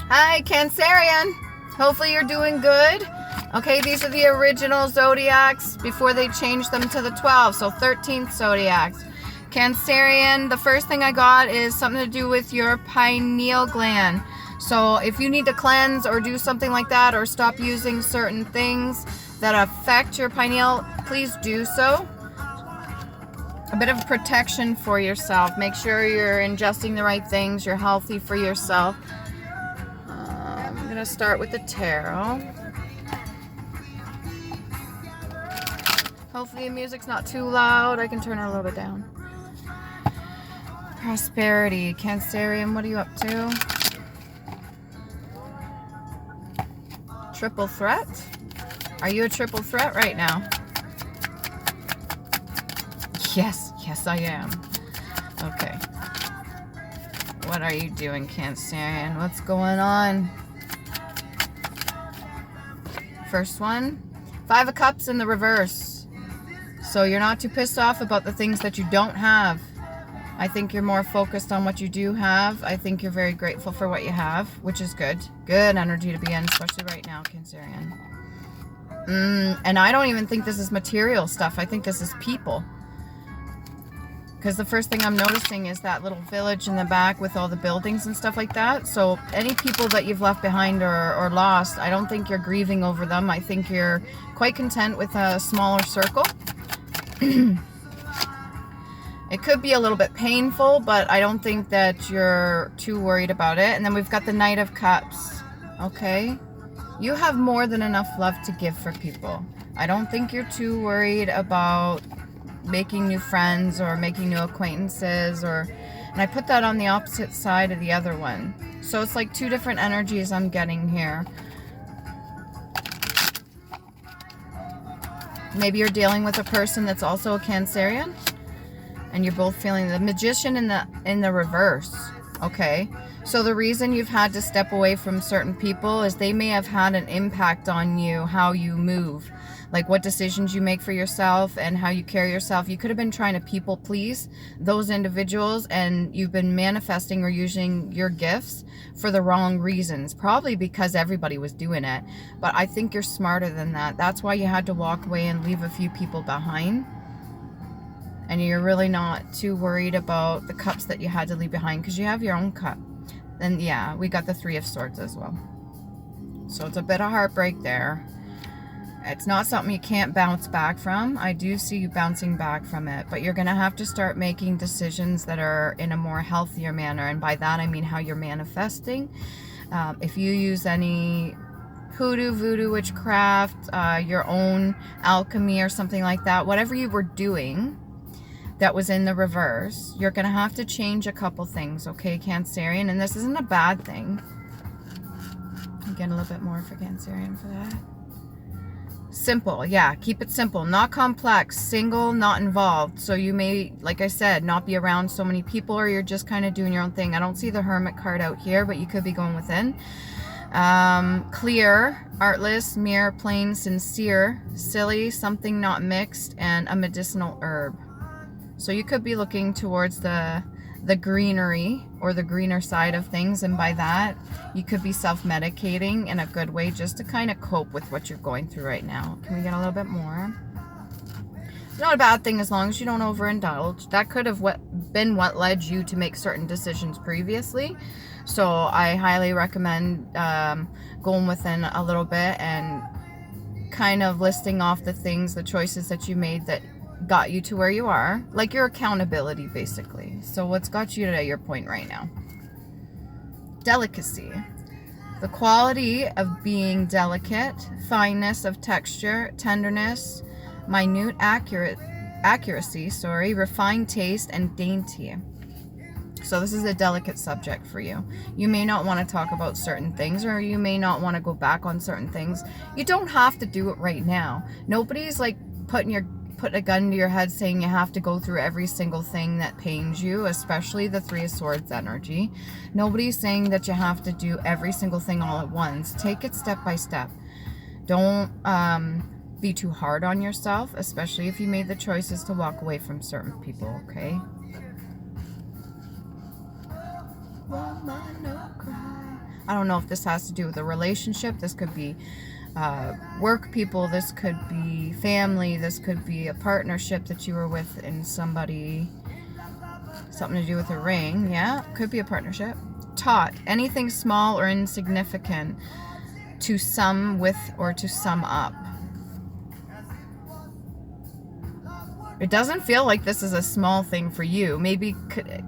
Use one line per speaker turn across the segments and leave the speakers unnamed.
Hi, Cancerian. Hopefully you're doing good. Okay, these are the original zodiacs before they changed them to the 12, so 13th zodiacs. Cancerian, the first thing I got is something to do with your pineal gland. So if you need to cleanse or do something like that or stop using certain things that affect your pineal, please do so. A bit of protection for yourself. Make sure you're ingesting the right things, you're healthy for yourself. I'm going to start with the tarot. Hopefully the music's not too loud. I can turn it a little bit down. Prosperity. Cancerian, what are you up to? Triple threat? Are you a triple threat right now? Yes, I am. Okay. What are you doing, Cancerian? What's going on? First one, 5 of Cups in the reverse. So you're not too pissed off about the things that you don't have. I think you're more focused on what you do have. I think you're very grateful for what you have, which is good. Good energy to be in, especially right now, Cancerian. And I don't even think this is material stuff. I think this is people. Because the first thing I'm noticing is that little village in the back with all the buildings and stuff like that. So any people that you've left behind or lost, I don't think you're grieving over them. I think you're quite content with a smaller circle. It could be a little bit painful, but I don't think that you're too worried about it. And then we've got the Knight of Cups. Okay? You have more than enough love to give for people. I don't think you're too worried about making new friends or making new acquaintances, and I put that on the opposite side of the other one. So it's like 2 different energies I'm getting here. Maybe you're dealing with a person that's also a Cancerian, and you're both feeling the Magician in the reverse. Okay, so the reason you've had to step away from certain people is they may have had an impact on you, how you move, like what decisions you make for yourself and how you carry yourself. You could have been trying to people please those individuals, and you've been manifesting or using your gifts for the wrong reasons, probably because everybody was doing it. But I think you're smarter than that. That's why you had to walk away and leave a few people behind. And you're really not too worried about the cups that you had to leave behind, because you have your own cup. And yeah, we got the 3 of Swords as well. So it's a bit of heartbreak there. It's not something you can't bounce back from. I do see you bouncing back from it, but you're going to have to start making decisions that are in a more healthier manner. And by that, I mean how you're manifesting. If you use any hoodoo, voodoo, witchcraft, your own alchemy or something like that, whatever you were doing that was in the reverse, you're going to have to change a couple things, okay, Cancerian? And this isn't a bad thing. I'm getting a little bit more for Cancerian for that. Simple, yeah, keep it simple, not complex, single, not involved. So you may, like I said, not be around so many people, or you're just kind of doing your own thing. I don't see the Hermit card out here, but you could be going within. Clear, artless, mere, plain, sincere, silly, something not mixed, and a medicinal herb. So you could be looking towards the greenery or the greener side of things, and by that you could be self-medicating in a good way just to kind of cope with what you're going through right now. Can we get a little bit more? It's not a bad thing as long as you don't overindulge. That could have been what led you to make certain decisions previously. So I highly recommend going within a little bit and kind of listing off the things, the choices that you made that got you to where you are, like your accountability basically. So what's got you to your point right now? Delicacy, the quality of being delicate, fineness of texture, tenderness, minute accuracy, refined taste, and dainty. So this is a delicate subject for you. You may not want to talk about certain things, or you may not want to go back on certain things. You don't have to do it right now. Nobody's like putting a gun to your head saying you have to go through every single thing that pains you, especially the 3 of Swords energy. Nobody's saying that you have to do every single thing all at once. Take it step by step. Don't be too hard on yourself, especially if you made the choices to walk away from certain people, okay? Woman, no cry. I don't know if this has to do with a relationship. This could be work people. This could be family. This could be a partnership that you were with in somebody. Something to do with a ring. Yeah, could be a partnership. Taught. Anything small or insignificant to sum with or to sum up. It doesn't feel like this is a small thing for you. Maybe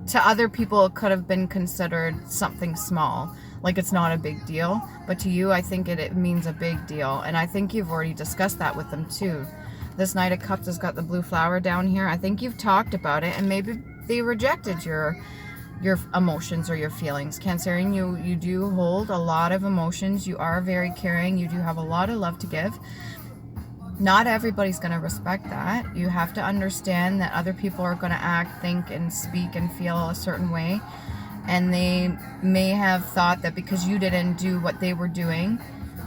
to other people it could have been considered something small. Like it's not a big deal. But to you, I think it means a big deal. And I think you've already discussed that with them too. This Knight of Cups has got the blue flower down here. I think you've talked about it, and maybe they rejected your emotions or your feelings. Cancerian, you do hold a lot of emotions. You are very caring. You do have a lot of love to give. Not everybody's going to respect that. You have to understand that other people are going to act, think, and speak and feel a certain way. And they may have thought that because you didn't do what they were doing,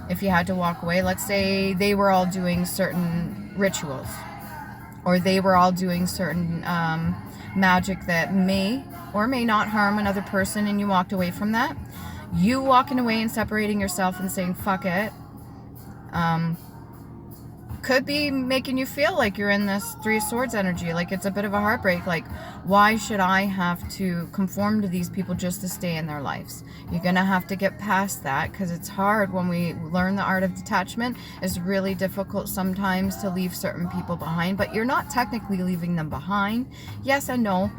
if you had to walk away, let's say they were all doing certain rituals, or they were all doing certain magic that may or may not harm another person, and you walked away from that. You walking away and separating yourself and saying, fuck it, could be making you feel like you're in this Three of Swords energy, like it's a bit of a heartbreak. Like, why should I have to conform to these people just to stay in their lives? You're gonna have to get past that, because it's hard when we learn the art of detachment. It's really difficult sometimes to leave certain people behind, but you're not technically leaving them behind. Yes and no.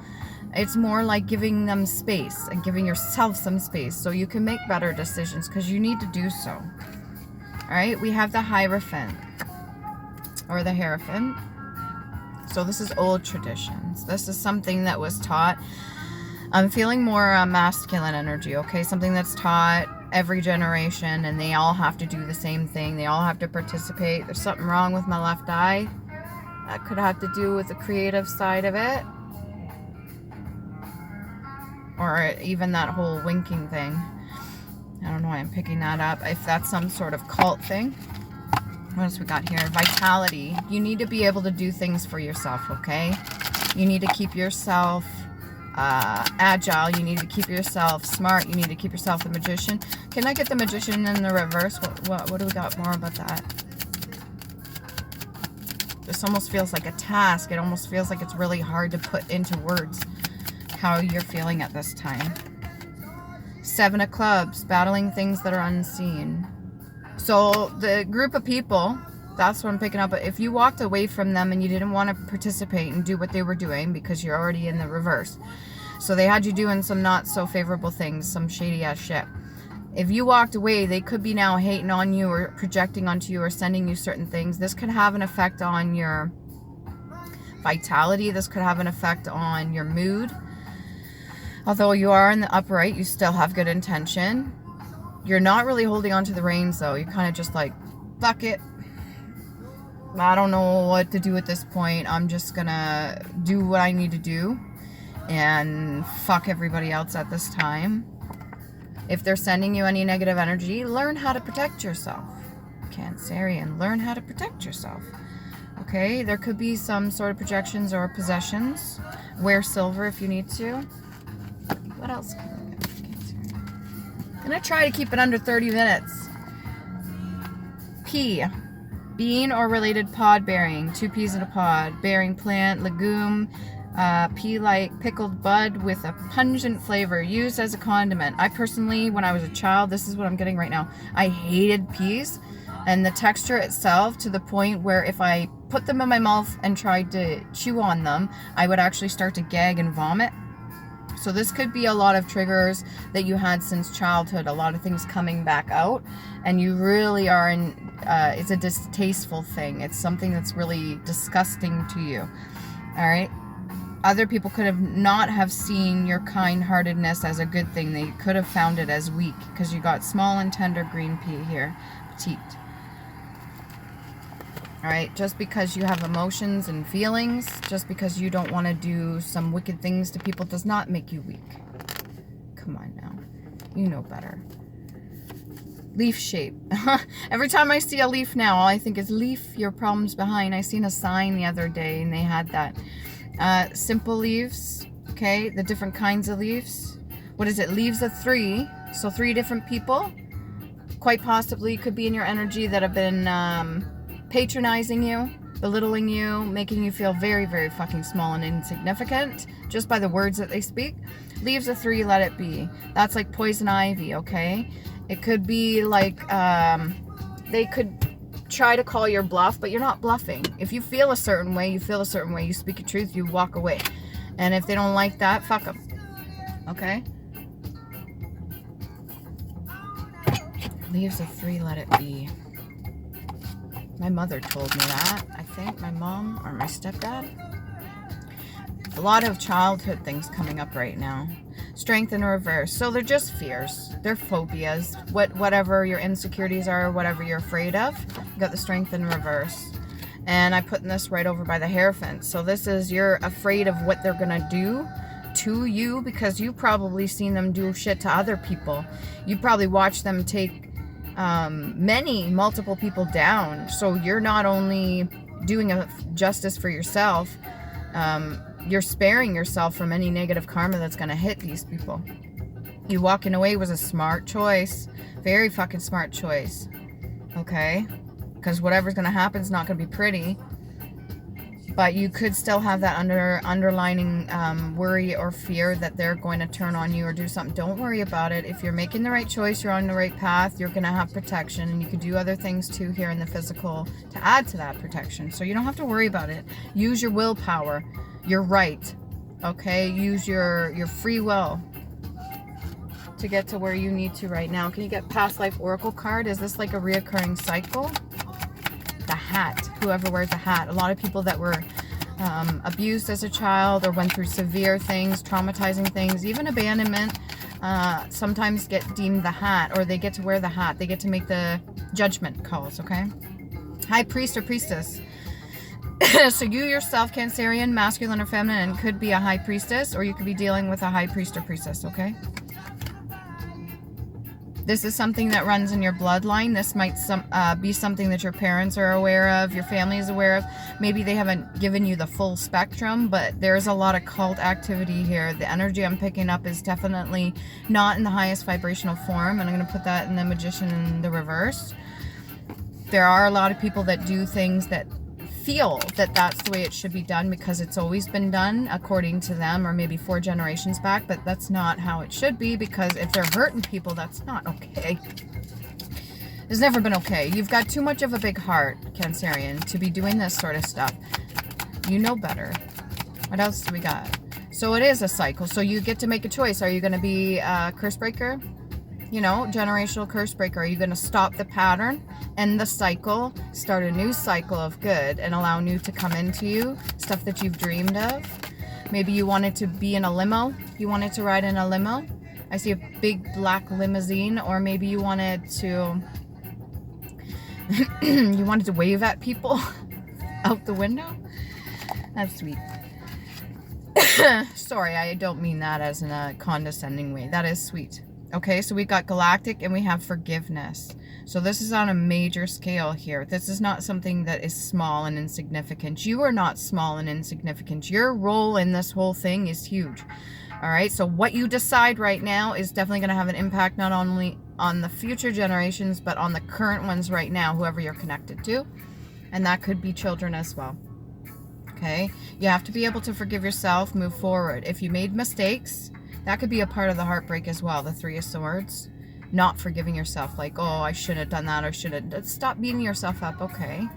It's more like giving them space and giving yourself some space so you can make better decisions, because you need to do so. All right, we have the Hierophant, or the Hierophant. So this is old traditions. This is something that was taught. I'm feeling more masculine energy, okay? Something that's taught every generation, and they all have to do the same thing. They all have to participate. There's something wrong with my left eye. That could have to do with the creative side of it. Or even that whole winking thing. I don't know why I'm picking that up. If that's some sort of cult thing. What else we got here? Vitality. You need to be able to do things for yourself, okay? You need to keep yourself agile. You need to keep yourself smart. You need to keep yourself the Magician. Can I get the Magician in the reverse? What do we got more about that? This almost feels like a task. It almost feels like it's really hard to put into words how you're feeling at this time. Seven of Clubs. Battling things that are unseen. So the group of people, that's what I'm picking up. But if you walked away from them and you didn't want to participate and do what they were doing because you're already in the reverse. So they had you doing some not so favorable things, some shady ass shit. If you walked away, they could be now hating on you or projecting onto you or sending you certain things. This could have an effect on your vitality. This could have an effect on your mood. Although you are in the upright, you still have good intention. You're not really holding on to the reins, though. You're kind of just like, fuck it. I don't know what to do at this point. I'm just gonna do what I need to do and fuck everybody else at this time. If they're sending you any negative energy, learn how to protect yourself. Cancerian, learn how to protect yourself. Okay, there could be some sort of projections or possessions. Wear silver if you need to. What else can we get for Cancerian? I'm going to try to keep it under 30 minutes. P. Bean or related pod bearing. 2 peas in a pod. Bearing plant, legume, pea-like pickled bud with a pungent flavor. Used as a condiment. I personally, when I was a child, this is what I'm getting right now. I hated peas and the texture itself, to the point where if I put them in my mouth and tried to chew on them, I would actually start to gag and vomit. So this could be a lot of triggers that you had since childhood, a lot of things coming back out, and you really are in, it's a distasteful thing. It's something that's really disgusting to you. All right. Other people could have not have seen your kind-heartedness as a good thing. They could have found it as weak, because you got small and tender green pea here, petite. All right, just because you have emotions and feelings, just because you don't want to do some wicked things to people, does not make you weak. Come on now. You know better. Leaf shape. Every time I see a leaf now, all I think is leaf your problems behind. I seen a sign the other day and they had that. Simple leaves, okay? The different kinds of leaves. What is it? Leaves of 3. So 3 different people, quite possibly could be in your energy, that have been patronizing you, belittling you, making you feel very, very fucking small and insignificant just by the words that they speak. Leaves a 3, let it be. That's like poison ivy, okay? It could be like they could try to call your bluff, but you're not bluffing. If you feel a certain way, you feel a certain way. You speak your truth, you walk away. And if they don't like that, fuck them. Okay? Leaves a 3, let it be. My mother told me that. I think my mom or my stepdad. A lot of childhood things coming up right now. Strength in reverse. So they're just fears. They're phobias. Whatever your insecurities are, whatever you're afraid of. You got the strength in reverse. And I put this right over by the Hierophant. So this is, you're afraid of what they're going to do to you, because you've probably seen them do shit to other people. You probably watched them take multiple people down. So you're not only doing a justice for yourself, you're sparing yourself from any negative karma that's going to hit these people. You walking away was a smart choice. Very fucking smart choice. Okay? Because whatever's going to happen is not going to be pretty. But you could still have that underlining worry or fear that they're going to turn on you or do something. Don't worry about it. If you're making the right choice, you're on the right path, you're going to have protection. And you could do other things too here in the physical to add to that protection. So you don't have to worry about it. Use your willpower. You're right. Okay? Use your free will to get to where you need to right now. Can you get past life oracle card? Is this like a reoccurring cycle? The hat. Whoever wears a hat. A lot of people that were abused as a child or went through severe things, traumatizing things, even abandonment, sometimes get deemed the hat, or they get to wear the hat. They get to make the judgment calls, okay? High priest or priestess. So you yourself, Cancerian, masculine or feminine, could be a high priestess, or you could be dealing with a high priest or priestess, okay? This is something that runs in your bloodline. This might be something that your parents are aware of, your family is aware of. Maybe they haven't given you the full spectrum, but there's a lot of cult activity here. The energy I'm picking up is definitely not in the highest vibrational form, and I'm going to put that in the Magician in the reverse. There are a lot of people that do things that feel that that's the way it should be done because it's always been done according to them, or maybe 4 generations back, but that's not how it should be, because if they're hurting people, that's not okay. It's never been okay. You've got too much of a big heart, Cancerian, to be doing this sort of stuff. You know better. What else do we got? So it is a cycle. So you get to make a choice. Are you going to be a curse breaker? You know, generational curse breaker. Are you going to stop the pattern, end the cycle, start a new cycle of good, and allow new to come into you, stuff that you've dreamed of? Maybe you wanted to be in a limo. You wanted to ride in a limo. I see a big black limousine. Or maybe you wanted to you wanted to wave at people out the window. That's sweet. Sorry, I don't mean that as in a condescending way. That is sweet. Okay, so we got galactic and we have forgiveness. So this is on a major scale here. This is not something that is small and insignificant. You are not small and insignificant. Your role in this whole thing is huge. All right, so what you decide right now is definitely going to have an impact not only on the future generations, but on the current ones right now, whoever you're connected to. And that could be children as well. Okay, you have to be able to forgive yourself, move forward. If you made mistakes, that could be a part of the heartbreak as well, the 3 of Swords. Not forgiving yourself, like, oh, I should have done that, or should have. Stop beating yourself up, okay?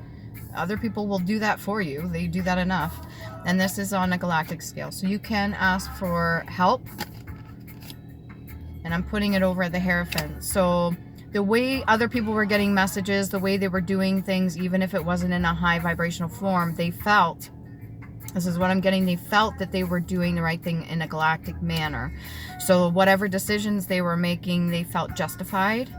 Other people will do that for you. They do that enough. And this is on a galactic scale. So you can ask for help. And I'm putting it over at the Hierophant. So the way other people were getting messages, the way they were doing things, even if it wasn't in a high vibrational form, they felt, this is what I'm getting, they felt that they were doing the right thing in a galactic manner. So whatever decisions they were making, they felt justified.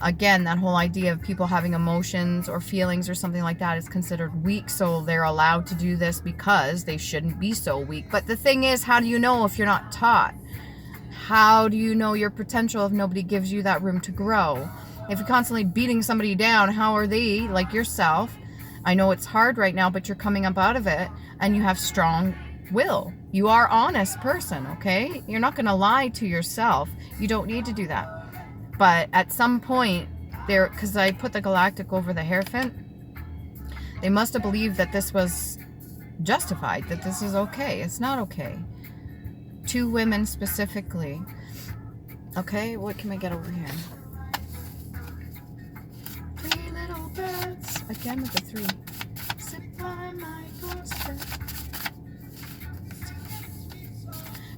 Again, that whole idea of people having emotions or feelings or something like that is considered weak. So they're allowed to do this because they shouldn't be so weak. But the thing is, how do you know if you're not taught? How do you know your potential if nobody gives you that room to grow? If you're constantly beating somebody down, how are they, like yourself? I know it's hard right now, but you're coming up out of it, and you have strong will. You are an honest person, okay? You're not going to lie to yourself. You don't need to do that. But at some point, because I put the galactic over the Hierophant, they must have believed that this was justified, that this is okay. It's not okay. 2 women specifically. Okay, what can we get over here? 3 little birds. Again with the 3. Sit by my doorstep.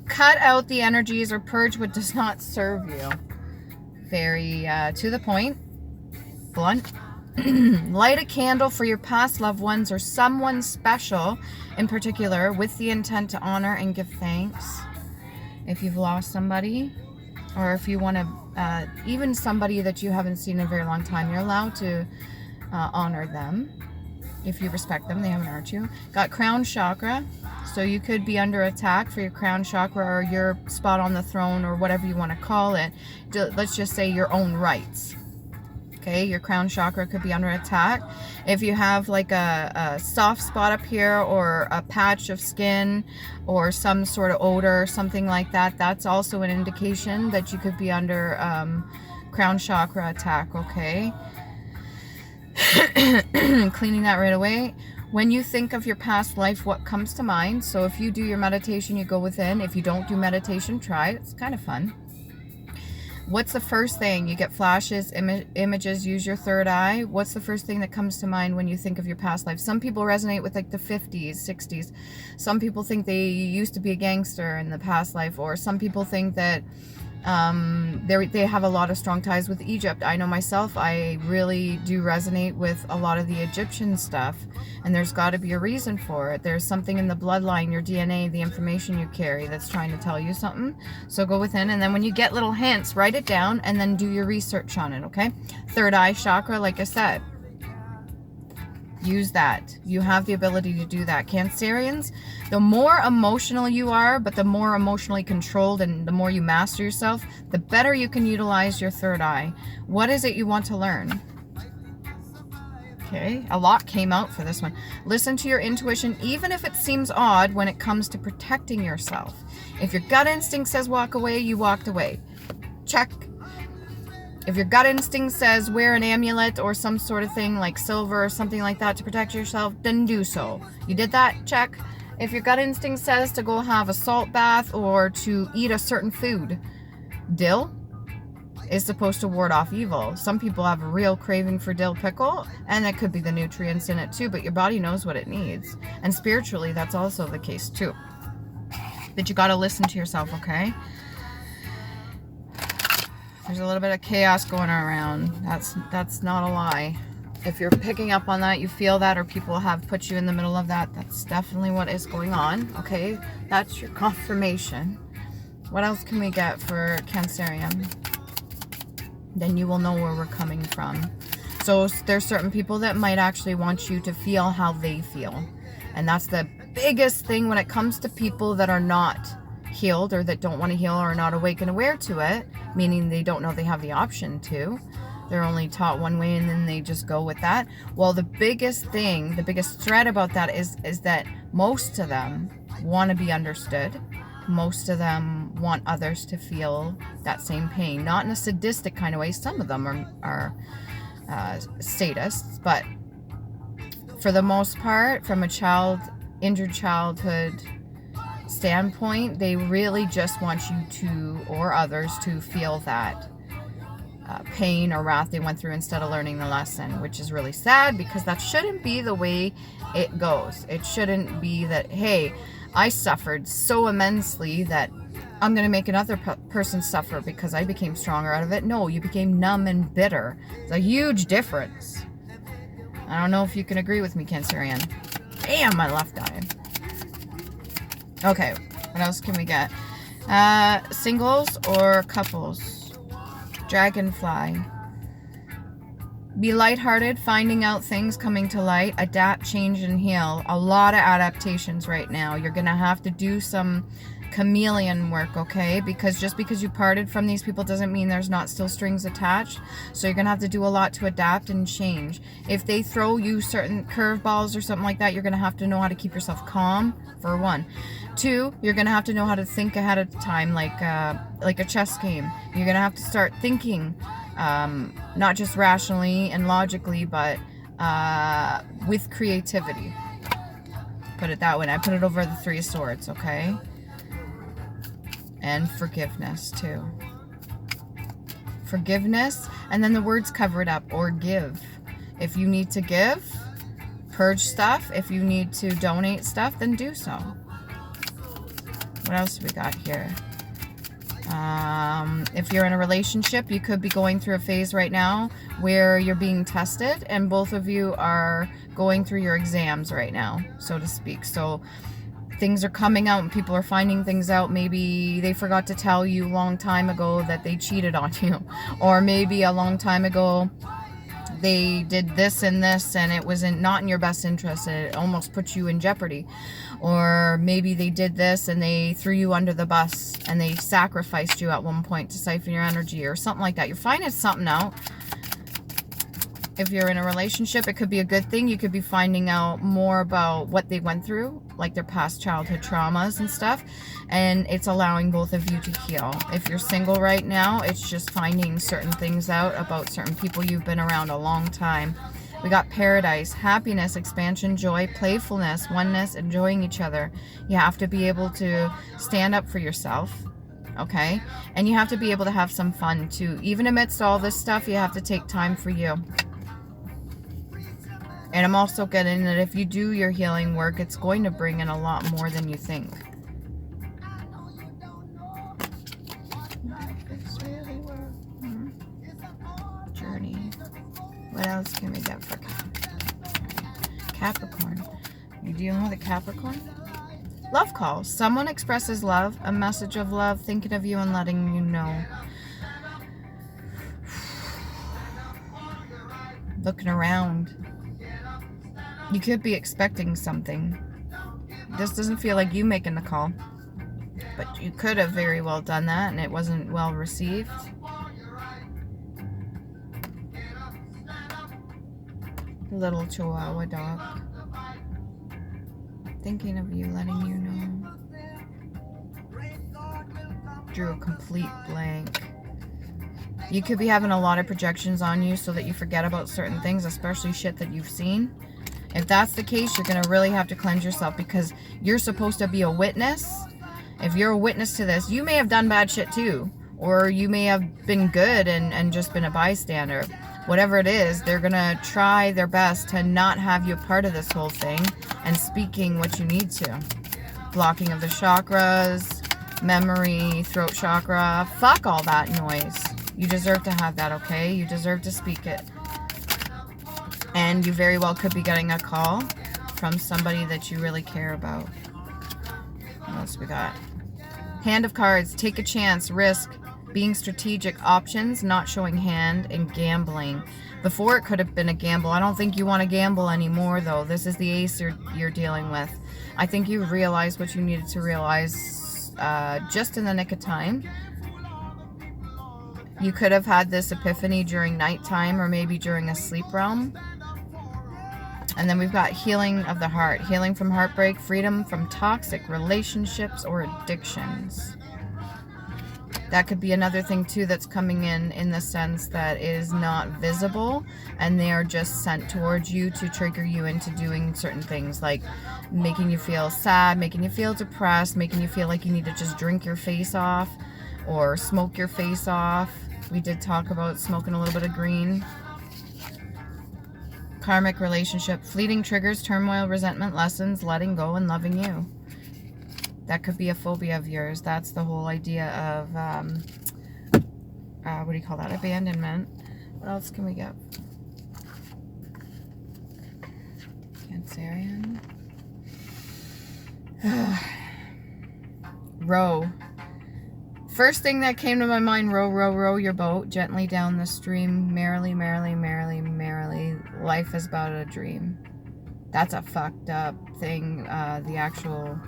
Cut out the energies or purge what does not serve you. Very to the point. Blunt. Light a candle for your past loved ones or someone special in particular with the intent to honor and give thanks. If you've lost somebody, or if you want to, even somebody that you haven't seen in a very long time, you're allowed to honor them. If you respect them, they haven't hurt you. Got crown chakra, so you could be under attack for your crown chakra or your spot on the throne or whatever you want to call it. Let's just say your own rights. Okay, your crown chakra could be under attack. If you have like a soft spot up here or a patch of skin or some sort of odor, something like that, that's also an indication that you could be under crown chakra attack, okay? Cleaning that right away. When you think of your past life, what comes to mind? So if you do your meditation, you go within. If you don't do meditation, try it. It's kind of fun. What's the first thing? You get flashes, images, use your third eye. What's the first thing that comes to mind when you think of your past life? Some people resonate with like the 50s, 60s. Some people think they used to be a gangster in the past life, or some people think that they have a lot of strong ties with Egypt. I know myself, I really do resonate with a lot of the Egyptian stuff, and there's got to be a reason for it. There's something in the bloodline, your DNA, the information you carry that's trying to tell you something. So go within, and then when you get little hints, write it down and then do your research on it, okay? Third eye chakra, like I said, use that. You have the ability to do that. Cancerians, the more emotional you are, but the more emotionally controlled and the more you master yourself, the better you can utilize your third eye. What is it you want to learn? Okay, a lot came out for this one. Listen to your intuition, even if it seems odd when it comes to protecting yourself. If your gut instinct says walk away, you walked away. Check. If your gut instinct says wear an amulet or some sort of thing like silver or something like that to protect yourself, then do so. You did that? Check. If your gut instinct says to go have a salt bath or to eat a certain food, dill is supposed to ward off evil. Some people have a real craving for dill pickle, and it could be the nutrients in it too, but your body knows what it needs. And spiritually, that's also the case too. But you got to listen to yourself, okay? There's a little bit of chaos going around. That's not a lie. If you're picking up on that, you feel that, or people have put you in the middle of that, that's definitely what is going on, okay? That's your confirmation. What else can we get for Cancerian? Then you will know where we're coming from. So there's certain people that might actually want you to feel how they feel. And that's the biggest thing when it comes to people that are not healed or that don't want to heal or are not awake and aware to it, meaning they don't know they have the option to. They're only taught one way and then they just go with that. Well, the biggest thing, the biggest threat about that is that most of them want to be understood. Most of them want others to feel that same pain, not in a sadistic kind of way. Some of them are sadists, but for the most part, from a injured childhood standpoint, they really just want you to, or others to, feel that pain or wrath they went through instead of learning the lesson, which is really sad because that shouldn't be the way it goes. It shouldn't be that, hey, I suffered so immensely that I'm going to make another person suffer because I became stronger out of it. No, you became numb and bitter. It's a huge difference. I don't know if you can agree with me, Cancerian. Damn, my left eye. Okay, what else can we get? Singles or couples? Dragonfly. Be lighthearted, finding out things coming to light, adapt, change, and heal. A lot of adaptations right now. You're going to have to do some chameleon work, okay? Because just because you parted from these people doesn't mean there's not still strings attached. So you're gonna have to do a lot to adapt and change. If they throw you certain curveballs or something like that, you're gonna have to know how to keep yourself calm, for one. Two, you're gonna have to know how to think ahead of time, like a chess game. You're gonna have to start thinking, not just rationally and logically, but with creativity. Put it that way. I put it over the Three of Swords, okay? And forgiveness too. Forgiveness, and then the words cover it up, or give. If you need to give, purge stuff. If you need to donate stuff, then do so. What else do we got here? If you're in a relationship, you could be going through a phase right now where you're being tested, and both of you are going through your exams right now, so to speak. So things are coming out and people are finding things out. Maybe they forgot to tell you a long time ago that they cheated on you, or maybe a long time ago they did this and this and it was not in your best interest and it almost put you in jeopardy. Or maybe they did this and they threw you under the bus and they sacrificed you at one point to siphon your energy or something like that. You're finding something out. If you're in a relationship, it could be a good thing. You could be finding out more about what they went through, like their past childhood traumas and stuff, and it's allowing both of you to heal. If you're single right now, it's just finding certain things out about certain people you've been around a long time. We got paradise, happiness, expansion, joy, playfulness, oneness, enjoying each other. You have to be able to stand up for yourself, okay? And you have to be able to have some fun too. Even amidst all this stuff, you have to take time for you. And I'm also getting that if you do your healing work, it's going to bring in a lot more than you think. Journey. What else can we get for Capricorn? You dealing with a Capricorn? Love calls. Someone expresses love, a message of love, thinking of you and letting you know. Looking around. You could be expecting something. This doesn't feel like you making the call. But you could have very well done that and it wasn't well received. Little Chihuahua dog. Thinking of you, letting you know. Drew a complete blank. You could be having a lot of projections on you so that you forget about certain things, especially shit that you've seen. If that's the case, you're going to really have to cleanse yourself because you're supposed to be a witness. If you're a witness to this, you may have done bad shit too. Or you may have been good and just been a bystander. Whatever it is, they're going to try their best to not have you a part of this whole thing and speaking what you need to. Blocking of the chakras, memory, throat chakra. Fuck all that noise. You deserve to have that, okay? You deserve to speak it. And you very well could be getting a call from somebody that you really care about. What else we got? Hand of Cards. Take a chance. Risk. Being strategic. Options. Not showing hand. And gambling. Before it could have been a gamble. I don't think you want to gamble anymore though. This is the ace you're dealing with. I think you realized what you needed to realize just in the nick of time. You could have had this epiphany during nighttime or maybe during a sleep realm. And then we've got healing of the heart. Healing from heartbreak, freedom from toxic relationships or addictions. That could be another thing too that's coming in the sense that is not visible. And they are just sent towards you to trigger you into doing certain things. Like making you feel sad, making you feel depressed, making you feel like you need to just drink your face off. Or smoke your face off. We did talk about smoking a little bit of green. Karmic relationship, fleeting triggers, turmoil, resentment, lessons, letting go, and loving you. That could be a phobia of yours. That's the whole idea of, what do you call that? Abandonment. What else can we get? Cancerian. Row. First thing that came to my mind, row, row, row your boat gently down the stream, merrily, merrily, merrily, merrily. Life is but a dream. That's a fucked up thing. The actual,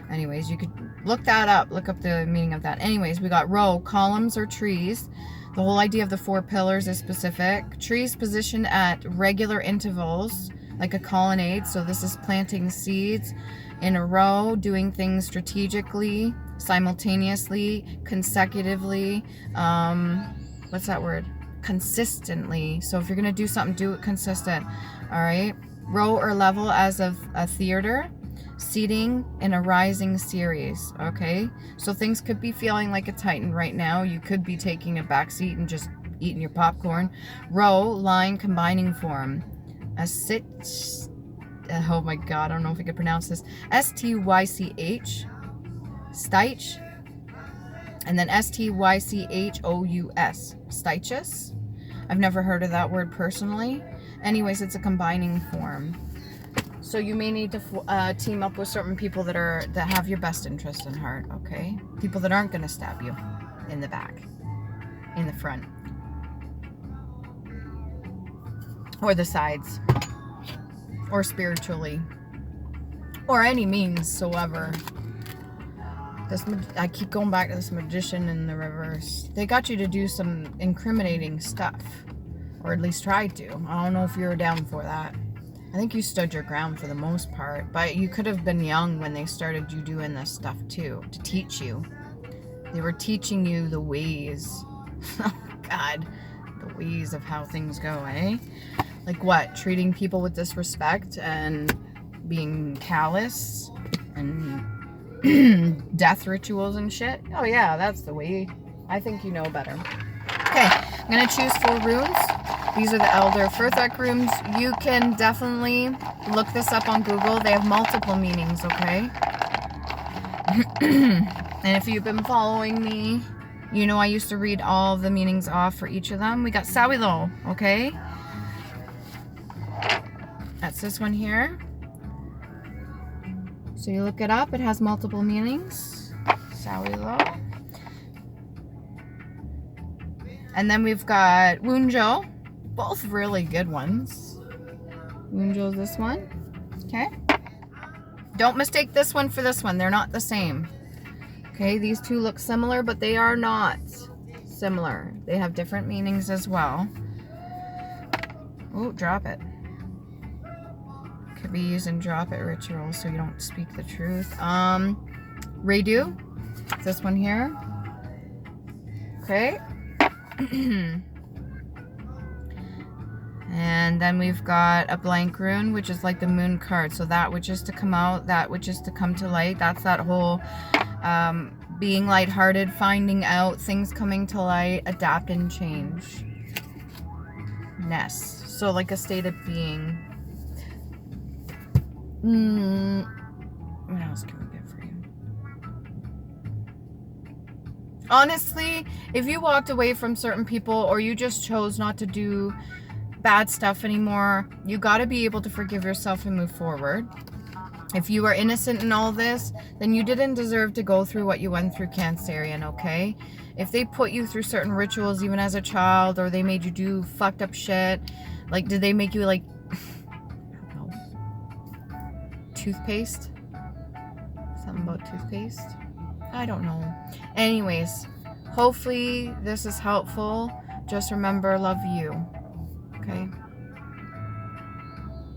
anyways, you could look that up. Look up the meaning of that. Anyways, we got row, columns or trees. The whole idea of the 4 pillars is specific. Trees positioned at regular intervals, like a colonnade. So this is planting seeds in a row, doing things strategically, simultaneously, consecutively. What's that word? Consistently. So if you're going to do something, do it consistent. All right. Row or level as of a theater. Seating in a rising series. Okay. So things could be feeling like it's heightened right now. You could be taking a back seat and just eating your popcorn. Row, line, combining form. A sit. Oh my God. I don't know if I could pronounce this. S-T-Y-C-H. Styche. And then S-T-Y-C-H-O-U-S. Stychus. I've never heard of that word personally. Anyways, it's a combining form. So you may need to team up with certain people that have your best interest in heart, okay? People that aren't going to stab you in the back, in the front, or the sides, or spiritually, or any means soever. I keep going back to this magician in the reverse. They got you to do some incriminating stuff, or at least tried to. I don't know if you were down for that. I think you stood your ground for the most part, but you could have been young when they started you doing this stuff too, to teach you. They were teaching you the ways. Oh God, the ways of how things go, eh? Like what? Treating people with disrespect and being callous and death rituals and shit. Oh yeah, that's the way. I think you know better. Okay, I'm gonna choose 4 runes. These are the Elder Furthek runes. You can definitely look this up on Google. They have multiple meanings, okay? And if you've been following me, you know I used to read all of the meanings off for each of them. We got Sawilo, okay? That's this one here. So you look it up. It has multiple meanings. Sawilo. And then we've got Wunjo. Both really good ones. Wunjo's this one. Okay. Don't mistake this one for this one. They're not the same. Okay, these two look similar, but they are not similar. They have different meanings as well. Oh, drop it. Could be used in drop it rituals so you don't speak the truth. Redo. This one here. Okay. And then we've got a blank rune, which is like the moon card. So that which is to come out, that which is to come to light. That's that whole being lighthearted, finding out, things coming to light, adapt and change. Ness. So like a state of being. What else can we get for you? Honestly, if you walked away from certain people or you just chose not to do bad stuff anymore, you got to be able to forgive yourself and move forward. If you are innocent in all this, then you didn't deserve to go through what you went through, Cancerian, okay? If they put you through certain rituals even as a child, or they made you do fucked up shit, like did they make you like I don't know, toothpaste? Something about toothpaste? I don't know. Anyways, hopefully this is helpful. Just remember, love you. Okay?